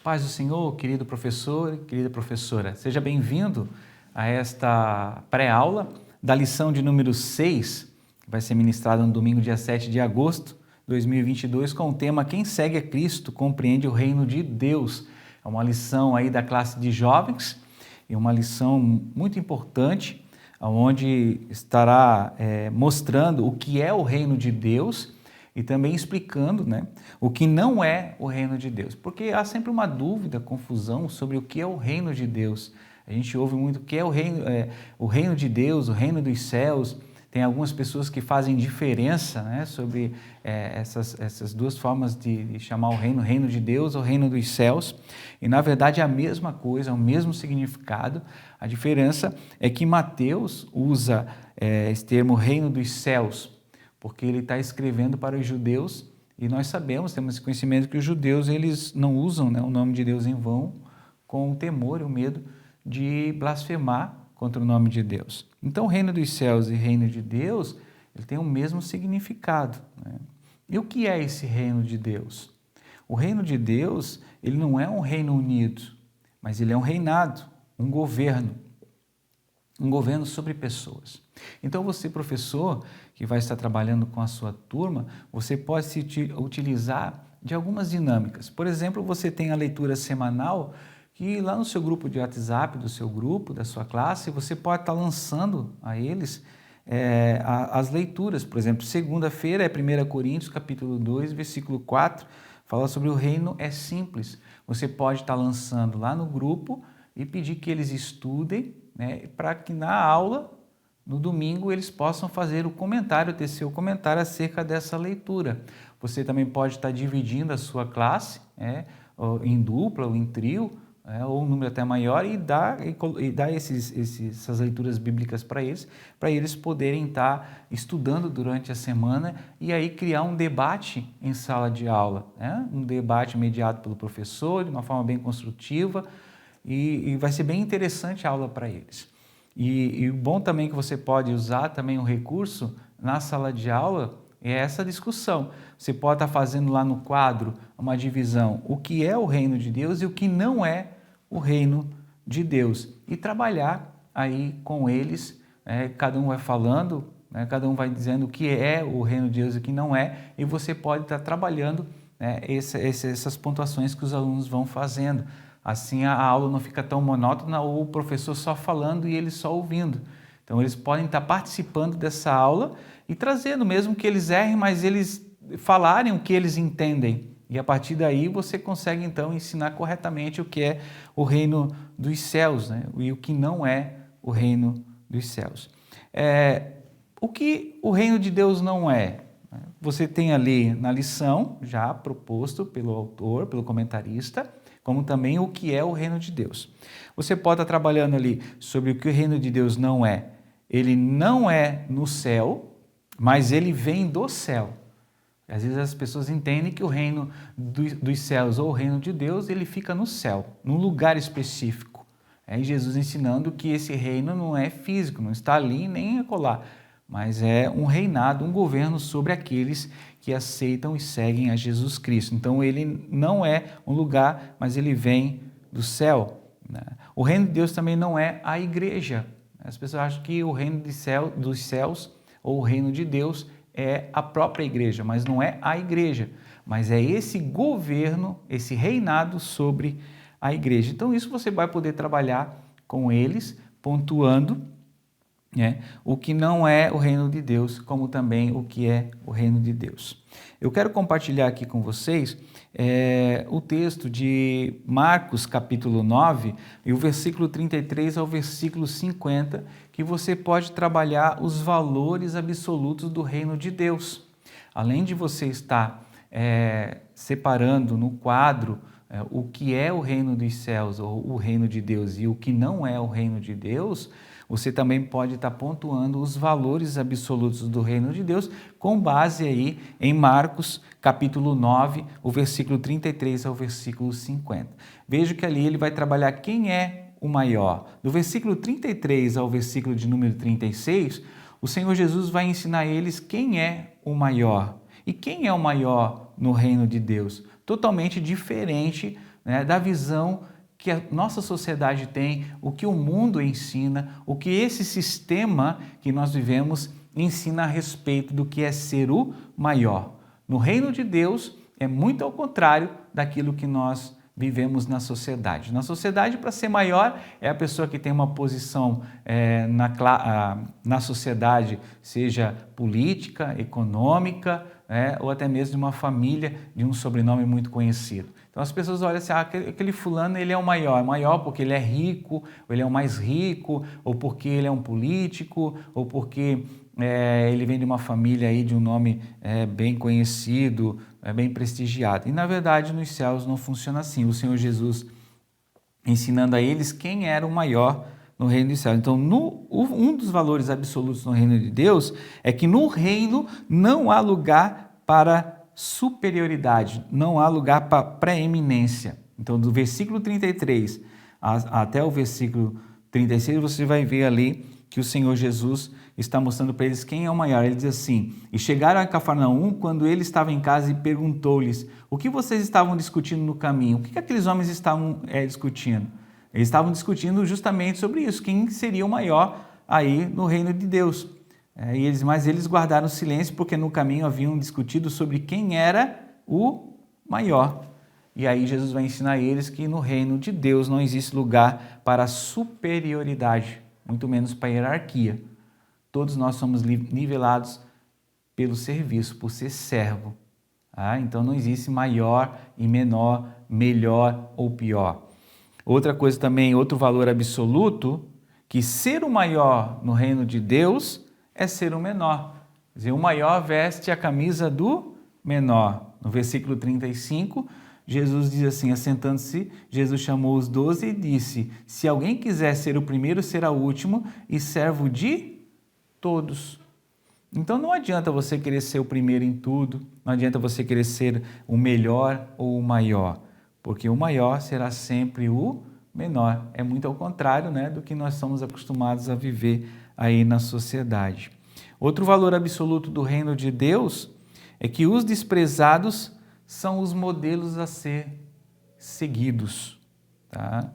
Paz do Senhor, querido professor, querida professora. Seja bem-vindo a esta pré-aula da lição de número 6, que vai ser ministrada no domingo, dia 7 de agosto de 2022, com o tema Quem segue a Cristo compreende o reino de Deus. É uma lição aí da classe de jovens e uma lição muito importante, onde estará mostrando o que é o reino de Deus e também explicando, o que não é o reino de Deus. Porque há sempre uma dúvida, confusão sobre o que é o reino de Deus. A gente ouve muito o que é o reino de Deus, o reino dos céus. Tem algumas pessoas que fazem diferença sobre essas duas formas de chamar o reino de Deus ou reino dos céus. E, na verdade, é a mesma coisa, é o mesmo significado. A diferença é que Mateus usa esse termo reino dos céus, porque ele está escrevendo para os judeus, e nós sabemos, temos esse conhecimento que os judeus eles não usam o nome de Deus em vão, com o temor e o medo de blasfemar contra o nome de Deus. Então, o reino dos céus e reino de Deus, ele tem o mesmo significado. E o que é esse reino de Deus? O reino de Deus, ele não é um reino unido, mas ele é um reinado, um governo sobre pessoas. Então, você, professor, que vai estar trabalhando com a sua turma, você pode se utilizar de algumas dinâmicas. Por exemplo, você tem a leitura semanal, que lá no seu grupo de WhatsApp, do seu grupo, da sua classe, você pode estar lançando a eles as leituras. Por exemplo, segunda-feira é 1 Coríntios, capítulo 2, versículo 4, fala sobre o reino é simples. Você pode estar lançando lá no grupo e pedir que eles estudem, para que na aula, no domingo, eles possam fazer o comentário, tecer o comentário acerca dessa leitura. Você também pode estar dividindo a sua classe em dupla ou em trio, ou um número até maior, e dar essas leituras bíblicas para eles poderem estar estudando durante a semana e aí criar um debate em sala de aula, um debate mediado pelo professor, de uma forma bem construtiva, e vai ser bem interessante a aula para eles. E o bom também que você pode usar também um recurso na sala de aula é essa discussão. Você pode estar fazendo lá no quadro uma divisão, o que é o reino de Deus e o que não é o reino de Deus. E trabalhar aí com eles, cada um vai falando, cada um vai dizendo o que é o reino de Deus e o que não é, e você pode estar trabalhando essas pontuações que os alunos vão fazendo. Assim a aula não fica tão monótona ou o professor só falando e eles só ouvindo. Então eles podem estar participando dessa aula e trazendo, mesmo que eles errem, mas eles falarem o que eles entendem. E a partir daí você consegue então ensinar corretamente o que é o reino dos céus, e o que não é o reino dos céus. O que o reino de Deus não é? Você tem ali na lição, já proposto pelo autor, pelo comentarista, como também o que é o reino de Deus. Você pode estar trabalhando ali sobre o que o reino de Deus não é. Ele não é no céu, mas ele vem do céu. Às vezes as pessoas entendem que o reino dos céus ou o reino de Deus, ele fica no céu, num lugar específico. E Jesus ensinando que esse reino não é físico, não está ali nem acolá, mas é um reinado, um governo sobre aqueles que aceitam e seguem a Jesus Cristo. Então, ele não é um lugar, mas ele vem do céu. O reino de Deus também não é a igreja. As pessoas acham que o reino dos céus ou o reino de Deus é a própria igreja, mas não é a igreja, mas é esse governo, esse reinado sobre a igreja. Então, isso você vai poder trabalhar com eles, pontuando o que não é o reino de Deus, como também o que é o reino de Deus. Eu quero compartilhar aqui com vocês o texto de Marcos, capítulo 9, e o versículo 33 ao versículo 50, que você pode trabalhar os valores absolutos do reino de Deus. Além de você estar separando no quadro o que é o reino dos céus, ou o reino de Deus, e o que não é o reino de Deus, você também pode estar pontuando os valores absolutos do reino de Deus com base aí em Marcos, capítulo 9, o versículo 33 ao versículo 50. Veja que ali ele vai trabalhar quem é o maior. Do versículo 33 ao versículo de número 36, o Senhor Jesus vai ensinar a eles quem é o maior. E quem é o maior no reino de Deus? Totalmente diferente né, da visão que a nossa sociedade tem, o que o mundo ensina, o que esse sistema que nós vivemos ensina a respeito do que é ser o maior. No reino de Deus é muito ao contrário daquilo que nós vivemos na sociedade. Na sociedade, para ser maior, é a pessoa que tem uma posição na sociedade, seja política, econômica, ou até mesmo de uma família, de um sobrenome muito conhecido. Então as pessoas olham assim, aquele fulano ele é o maior porque ele é rico, ou ele é o mais rico, ou porque ele é um político, ou porque ele vem de uma família aí de um nome bem conhecido, bem prestigiado. E na verdade nos céus não funciona assim. O Senhor Jesus ensinando a eles quem era o maior no reino dos céus. Então um dos valores absolutos no reino de Deus é que no reino não há lugar para superioridade, não há lugar para preeminência. Então do versículo 33 até o versículo 36 você vai ver ali que o Senhor Jesus está mostrando para eles quem é o maior. Ele diz assim: e chegaram a Cafarnaum quando ele estava em casa e perguntou-lhes: o que vocês estavam discutindo no caminho? O que aqueles homens estavam discutindo? Eles estavam discutindo justamente sobre isso, quem seria o maior aí no reino de Deus. Mas eles guardaram silêncio porque no caminho haviam discutido sobre quem era o maior. E aí Jesus vai ensinar eles que no reino de Deus não existe lugar para superioridade, muito menos para hierarquia. Todos nós somos nivelados pelo serviço, por ser servo. Então não existe maior e menor, melhor ou pior. Outra coisa também, outro valor absoluto, que ser o maior no reino de Deus é ser o menor. Quer dizer, o maior veste a camisa do menor. No versículo 35, Jesus diz assim, assentando-se, Jesus chamou os 12 e disse: se alguém quiser ser o primeiro, será o último e servo de todos. Então não adianta você querer ser o primeiro em tudo, não adianta você querer ser o melhor ou o maior, porque o maior será sempre o menor. É muito ao contrário, né, do que nós somos acostumados a viver aí na sociedade. Outro valor absoluto do reino de Deus é que os desprezados são os modelos a ser seguidos. Tá?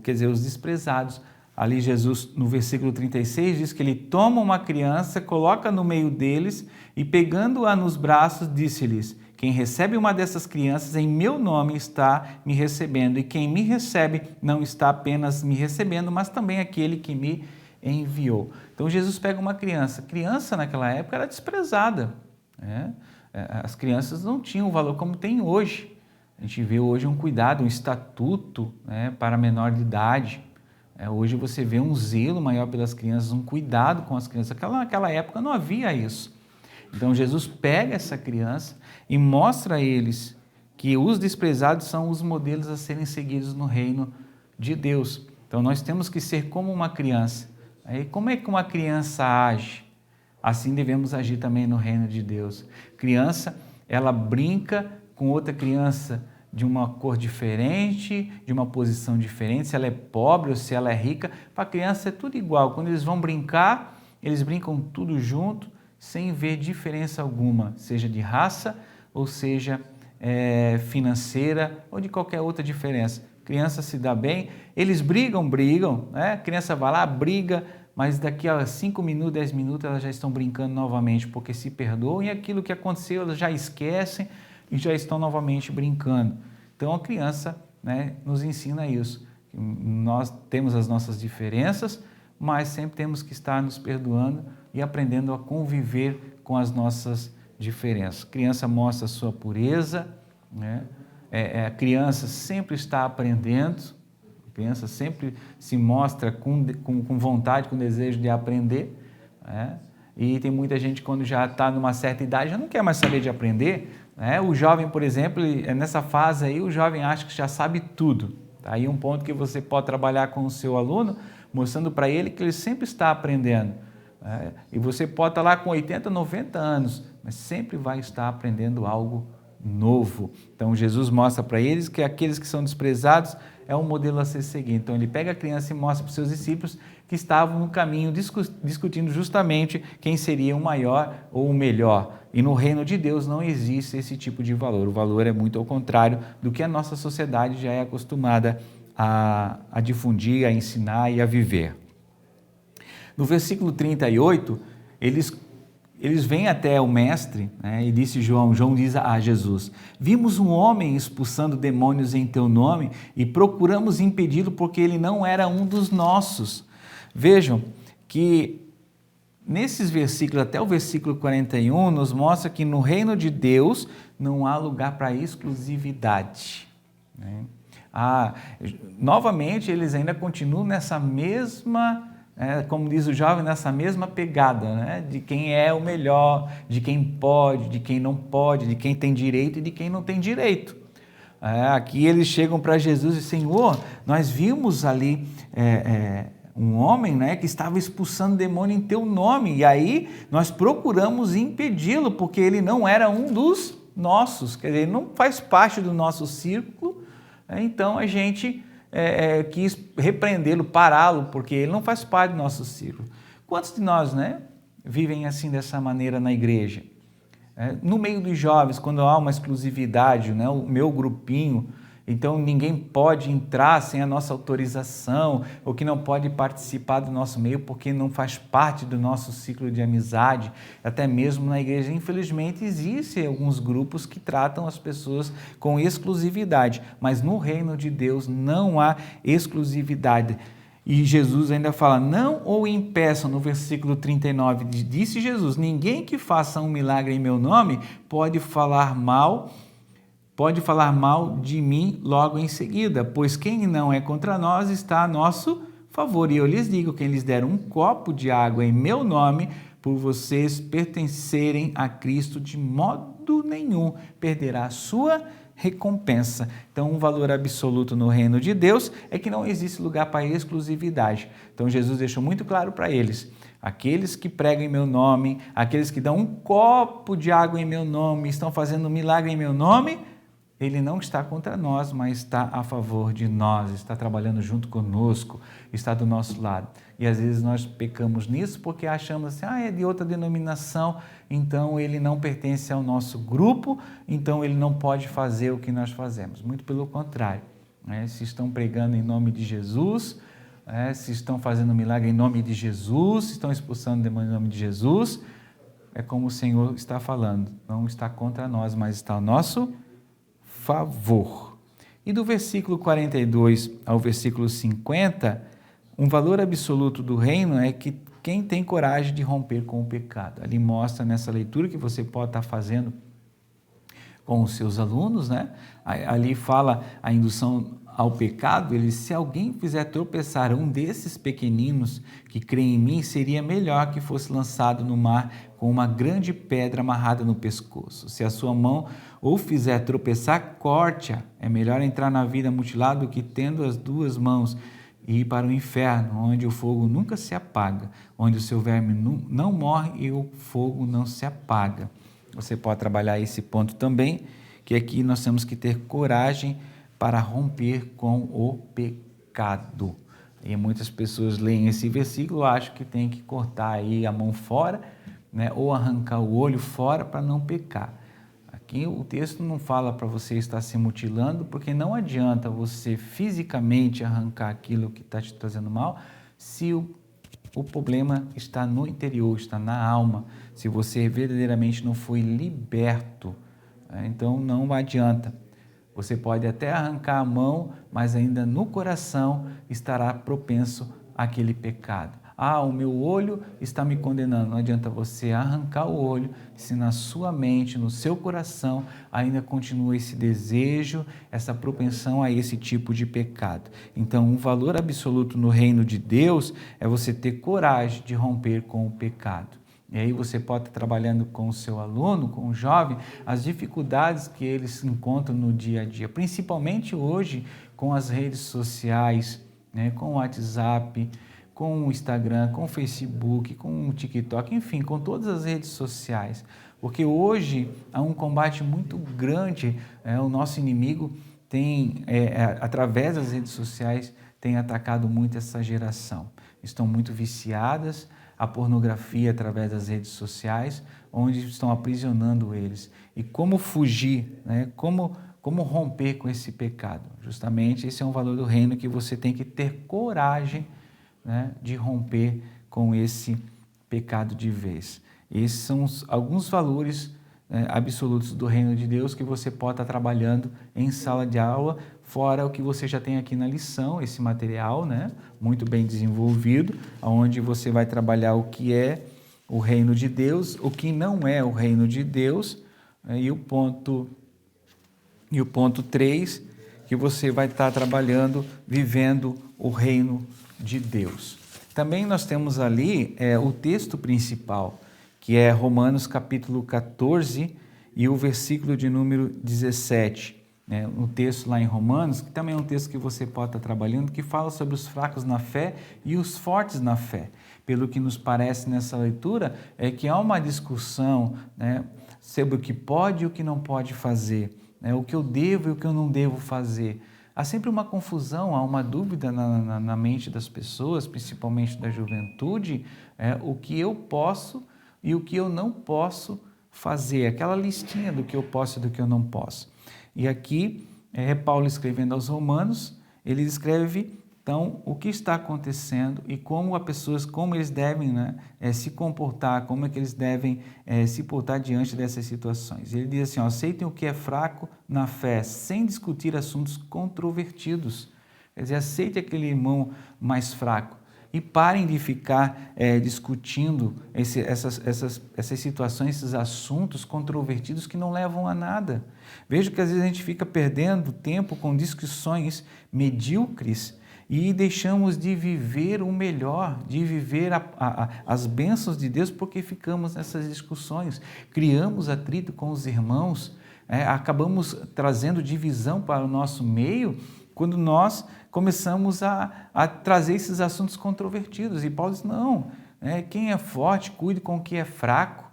Quer dizer, os desprezados. Ali Jesus, no versículo 36, diz que ele toma uma criança, coloca no meio deles e pegando-a nos braços, disse-lhes: quem recebe uma dessas crianças em meu nome está me recebendo, e quem me recebe não está apenas me recebendo, mas também aquele que me enviou. Então Jesus pega uma criança. Criança naquela época era desprezada, né? As crianças não tinham o valor como tem hoje. A gente vê hoje um cuidado, um estatuto, né, para menor de idade. Hoje você vê um zelo maior pelas crianças, um cuidado com as crianças. Naquela época não havia isso. Então Jesus pega essa criança e mostra a eles que os desprezados são os modelos a serem seguidos no reino de Deus. Então nós temos que ser como uma criança. Aí, como é que uma criança age? Assim devemos agir também no reino de Deus. Criança, ela brinca com outra criança de uma cor diferente, de uma posição diferente, se ela é pobre ou se ela é rica. Para a criança é tudo igual. Quando eles vão brincar, eles brincam tudo junto, sem ver diferença alguma, seja de raça ou seja financeira ou de qualquer outra diferença. Criança se dá bem, eles brigam, né? A criança vai lá, briga, mas daqui a 5 minutos, 10 minutos, elas já estão brincando novamente, porque se perdoam e aquilo que aconteceu elas já esquecem e já estão novamente brincando. Então a criança, né, nos ensina isso. Nós temos as nossas diferenças, mas sempre temos que estar nos perdoando e aprendendo a conviver com as nossas diferenças. A criança mostra a sua pureza, né? A criança sempre está aprendendo, a criança sempre se mostra com vontade, com desejo de aprender, né? E tem muita gente, quando já está numa certa idade, já não quer mais saber de aprender, né? O jovem, por exemplo, nessa fase aí, o jovem acha que já sabe tudo. Tá aí um ponto que você pode trabalhar com o seu aluno, mostrando para ele que ele sempre está aprendendo. E você pode estar lá com 80, 90 anos, mas sempre vai estar aprendendo algo novo. Então Jesus mostra para eles que aqueles que são desprezados é um modelo a ser seguido. Então ele pega a criança e mostra para os seus discípulos que estavam no caminho discutindo justamente quem seria o maior ou o melhor. E no reino de Deus não existe esse tipo de valor. O valor é muito ao contrário do que a nossa sociedade já é acostumada a difundir, a ensinar e a viver. No versículo 38, eles vêm até o mestre, né, e disse João diz a Jesus: vimos um homem expulsando demônios em teu nome e procuramos impedi-lo porque ele não era um dos nossos. Vejam que nesses versículos, até o versículo 41, nos mostra que no reino de Deus não há lugar para exclusividade, né? Novamente, eles ainda continuam nessa mesma, como diz o jovem, nessa mesma pegada, né? De quem é o melhor, de quem pode, de quem não pode, de quem tem direito e de quem não tem direito. Aqui eles chegam para Jesus e dizem: Senhor, nós vimos ali um homem, né, que estava expulsando demônio em teu nome, e aí nós procuramos impedi-lo, porque ele não era um dos nossos, quer dizer, ele não faz parte do nosso círculo, então a gente quis repreendê-lo, pará-lo, porque ele não faz parte do nosso círculo. Quantos de nós, né, vivem assim dessa maneira na igreja? No meio dos jovens, quando há uma exclusividade, né, o meu grupinho, então ninguém pode entrar sem a nossa autorização, ou que não pode participar do nosso meio porque não faz parte do nosso ciclo de amizade. Até mesmo na igreja, infelizmente, existem alguns grupos que tratam as pessoas com exclusividade, mas no reino de Deus não há exclusividade. E Jesus ainda fala: não o impeçam, no versículo 39, disse Jesus: ninguém que faça um milagre em meu nome pode falar mal de mim logo em seguida, pois quem não é contra nós está a nosso favor. E eu lhes digo: quem lhes der um copo de água em meu nome, por vocês pertencerem a Cristo, de modo nenhum perderá a sua recompensa. Então, um valor absoluto no reino de Deus é que não existe lugar para exclusividade. Então, Jesus deixou muito claro para eles: aqueles que pregam em meu nome, aqueles que dão um copo de água em meu nome, estão fazendo um milagre em meu nome, ele não está contra nós, mas está a favor de nós, está trabalhando junto conosco, está do nosso lado. E às vezes nós pecamos nisso porque achamos assim: é de outra denominação, então ele não pertence ao nosso grupo, então ele não pode fazer o que nós fazemos. Muito pelo contrário, né? Se estão pregando em nome de Jesus, se estão fazendo milagre em nome de Jesus, se estão expulsando demônios em nome de Jesus, é como o Senhor está falando: não está contra nós, mas está ao nosso favor. E do versículo 42 ao versículo 50, um valor absoluto do reino é que quem tem coragem de romper com o pecado. Ali mostra nessa leitura que você pode estar fazendo com os seus alunos, né? Ali fala a indução ao pecado. Ele: se alguém fizer tropeçar um desses pequeninos que creem em mim, seria melhor que fosse lançado no mar com uma grande pedra amarrada no pescoço. Se a sua mão ou fizer tropeçar, corte-a. É melhor entrar na vida mutilado do que, tendo as duas mãos, ir para o inferno, onde o fogo nunca se apaga, onde o seu verme não morre e o fogo não se apaga. Você pode trabalhar esse ponto também, que aqui nós temos que ter coragem para romper com o pecado. E muitas pessoas leem esse versículo, acham que tem que cortar aí a mão fora, né, ou arrancar o olho fora para não pecar. Aqui o texto não fala para você estar se mutilando, porque não adianta você fisicamente arrancar aquilo que está te trazendo mal, se o problema está no interior, está na alma, se você verdadeiramente não foi liberto. Então não adianta. Você pode até arrancar a mão, mas ainda no coração estará propenso àquele pecado. O meu olho está me condenando. Não adianta você arrancar o olho, se na sua mente, no seu coração, ainda continua esse desejo, essa propensão a esse tipo de pecado. Então, um valor absoluto no reino de Deus é você ter coragem de romper com o pecado. E aí você pode estar trabalhando com o seu aluno, com o jovem, as dificuldades que eles encontram no dia a dia, principalmente hoje com as redes sociais, né, com o WhatsApp, com o Instagram, com o Facebook, com o TikTok, enfim, com todas as redes sociais. Porque hoje há um combate muito grande, o nosso inimigo tem, através das redes sociais, tem atacado muito essa geração. Estão muito viciadas à pornografia através das redes sociais, onde estão aprisionando eles. E como fugir, né? Como romper com esse pecado? Justamente esse é um valor do reino que você tem que ter coragem, né, de romper com esse pecado de vez. Esses são alguns valores, absolutos do reino de Deus que você pode estar trabalhando em sala de aula, fora o que você já tem aqui na lição, esse material, né, muito bem desenvolvido, onde você vai trabalhar o que é o reino de Deus, o que não é o reino de Deus, e o ponto 3, que você vai estar trabalhando, vivendo o reino de Deus. Também nós temos ali o texto principal, que é Romanos capítulo 14 e o versículo de número 17. Um texto lá em Romanos, que também é um texto que você pode estar trabalhando, que fala sobre os fracos na fé e os fortes na fé. Pelo que nos parece nessa leitura, é que há uma discussão, né, sobre o que pode e o que não pode fazer, o que eu devo e o que eu não devo fazer. Há sempre uma confusão, há uma dúvida na mente das pessoas, principalmente da juventude, o que eu posso e o que eu não posso fazer, aquela listinha do que eu posso e do que eu não posso. E aqui, Paulo escrevendo aos Romanos, ele escreve, então, o que está acontecendo e como eles devem, né, se comportar, como é que eles devem se portar diante dessas situações. Ele diz assim, aceitem o que é fraco na fé, sem discutir assuntos controvertidos. Quer dizer, aceite aquele irmão mais fraco e parem de ficar discutindo essas situações, esses assuntos controvertidos que não levam a nada. Vejo que às vezes a gente fica perdendo tempo com discussões medíocres e deixamos de viver o melhor, de viver as bênçãos de Deus, porque ficamos nessas discussões, criamos atrito com os irmãos, acabamos trazendo divisão para o nosso meio, quando nós começamos a trazer esses assuntos controvertidos. E Paulo diz, não, quem é forte, cuide com o que é fraco.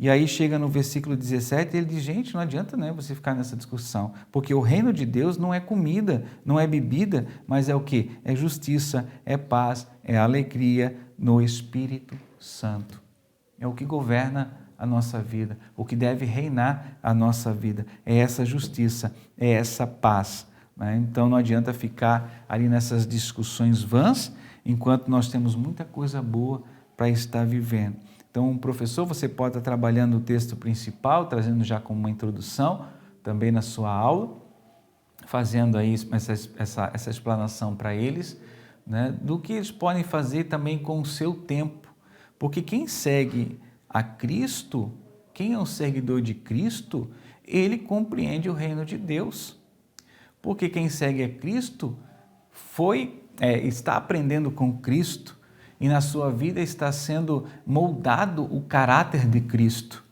E aí chega no versículo 17, ele diz, gente, não adianta, né, você ficar nessa discussão, porque o reino de Deus não é comida, não é bebida, mas é o quê? É justiça, é paz, é alegria no Espírito Santo. É o que governa a nossa vida, o que deve reinar a nossa vida, é essa justiça, é essa paz. Então não adianta ficar ali nessas discussões vãs, enquanto nós temos muita coisa boa para estar vivendo. Então, professor, você pode estar trabalhando o texto principal, trazendo já como uma introdução, também na sua aula, fazendo aí essa explanação para eles, né, do que eles podem fazer também com o seu tempo. Porque quem segue a Cristo, quem é um seguidor de Cristo, ele compreende o reino de Deus. Porque quem segue a Cristo está aprendendo com Cristo e na sua vida está sendo moldado o caráter de Cristo.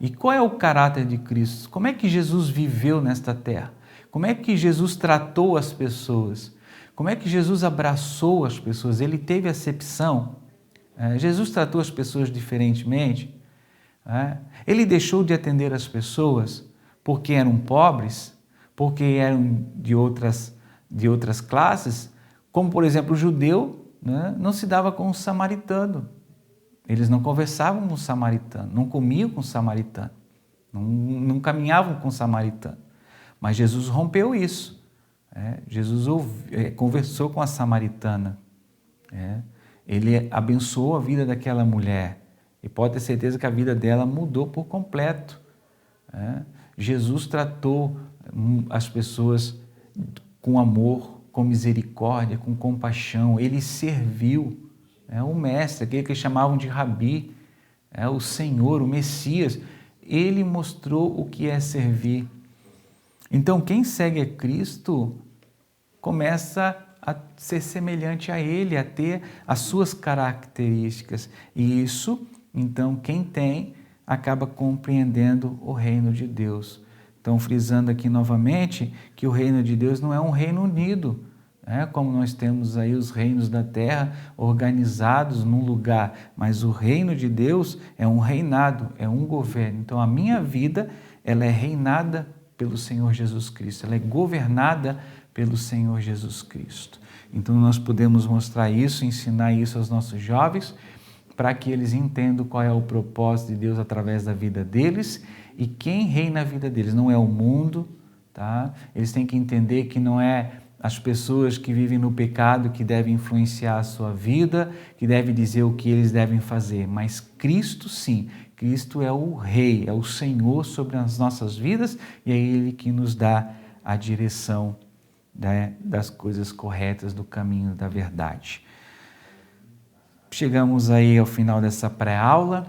E qual é o caráter de Cristo? Como é que Jesus viveu nesta terra? Como é que Jesus tratou as pessoas? Como é que Jesus abraçou as pessoas? Ele teve acepção? Jesus tratou as pessoas diferentemente? Ele deixou de atender as pessoas porque eram pobres? Porque eram de outras classes, como, por exemplo, o judeu, né, não se dava com o samaritano. Eles não conversavam com o samaritano, não comiam com o samaritano, não caminhavam com o samaritano. Mas Jesus rompeu isso. Jesus conversou com a samaritana. Ele abençoou a vida daquela mulher. E pode ter certeza que a vida dela mudou por completo. Jesus tratou as pessoas com amor, com misericórdia, com compaixão. Ele serviu, o mestre, aquele que chamavam de Rabi, o Senhor, o Messias. Ele mostrou o que é servir. Então, quem segue a Cristo começa a ser semelhante a Ele, a ter as suas características. E isso, então, quem tem, acaba compreendendo o reino de Deus. Então, frisando aqui novamente que o reino de Deus não é um reino unido, Como nós temos aí os reinos da terra organizados num lugar, mas o reino de Deus é um reinado, é um governo. Então a minha vida, ela é reinada pelo Senhor Jesus Cristo, ela é governada pelo Senhor Jesus Cristo. Então nós podemos mostrar isso, ensinar isso aos nossos jovens, para que eles entendam qual é o propósito de Deus através da vida deles e quem reina a vida deles. Não é o mundo, tá? Eles têm que entender que não é as pessoas que vivem no pecado que devem influenciar a sua vida, que devem dizer o que eles devem fazer, mas Cristo sim, Cristo é o Rei, é o Senhor sobre as nossas vidas e é Ele que nos dá a direção, né, das coisas corretas, do caminho da verdade. Chegamos aí ao final dessa pré-aula.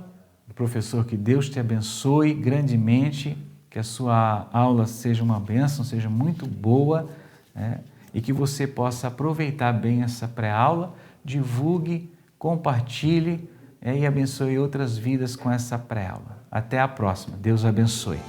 Professor, que Deus te abençoe grandemente, que a sua aula seja uma bênção, seja muito boa, né? E que você possa aproveitar bem essa pré-aula, divulgue, compartilhe, e abençoe outras vidas com essa pré-aula. Até a próxima. Deus abençoe.